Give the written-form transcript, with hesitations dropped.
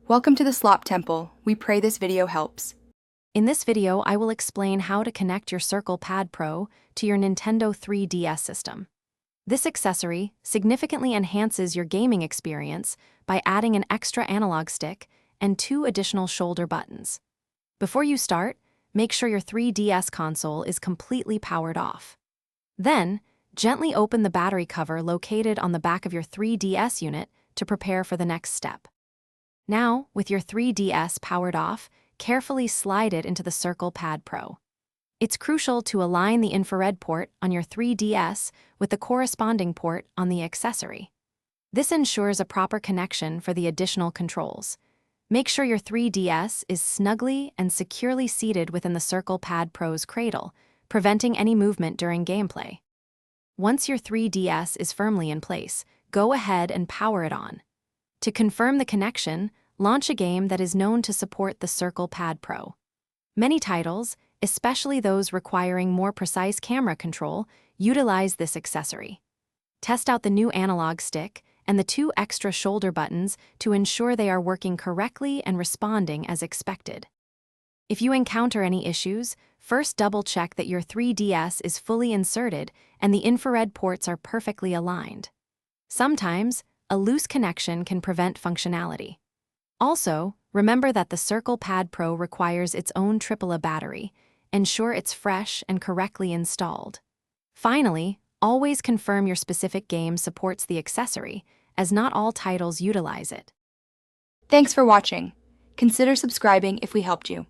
Welcome to the Slop Temple. We pray this video helps. In this video, I will explain how to connect your Circle Pad Pro to your Nintendo 3DS system. This accessory significantly enhances your gaming experience by adding an extra analog stick and 2 additional shoulder buttons. Before you start, make sure your 3DS console is completely powered off. Then, gently open the battery cover located on the back of your 3DS unit to prepare for the next step. Now, with your 3DS powered off, carefully slide it into the Circle Pad Pro. It's crucial to align the infrared port on your 3DS with the corresponding port on the accessory. This ensures a proper connection for the additional controls. Make sure your 3DS is snugly and securely seated within the Circle Pad Pro's cradle, preventing any movement during gameplay. Once your 3DS is firmly in place, go ahead and power it on. To confirm the connection, launch a game that is known to support the Circle Pad Pro. Many titles, especially those requiring more precise camera control, utilize this accessory. Test out the new analog stick and the 2 extra shoulder buttons to ensure they are working correctly and responding as expected. If you encounter any issues, first double-check that your 3DS is fully inserted and the infrared ports are perfectly aligned. Sometimes, a loose connection can prevent functionality. Also, remember that the Circle Pad Pro requires its own AAA battery. Ensure it's fresh and correctly installed. Finally, always confirm your specific game supports the accessory, as not all titles utilize it. Thanks for watching. Consider subscribing if we helped you.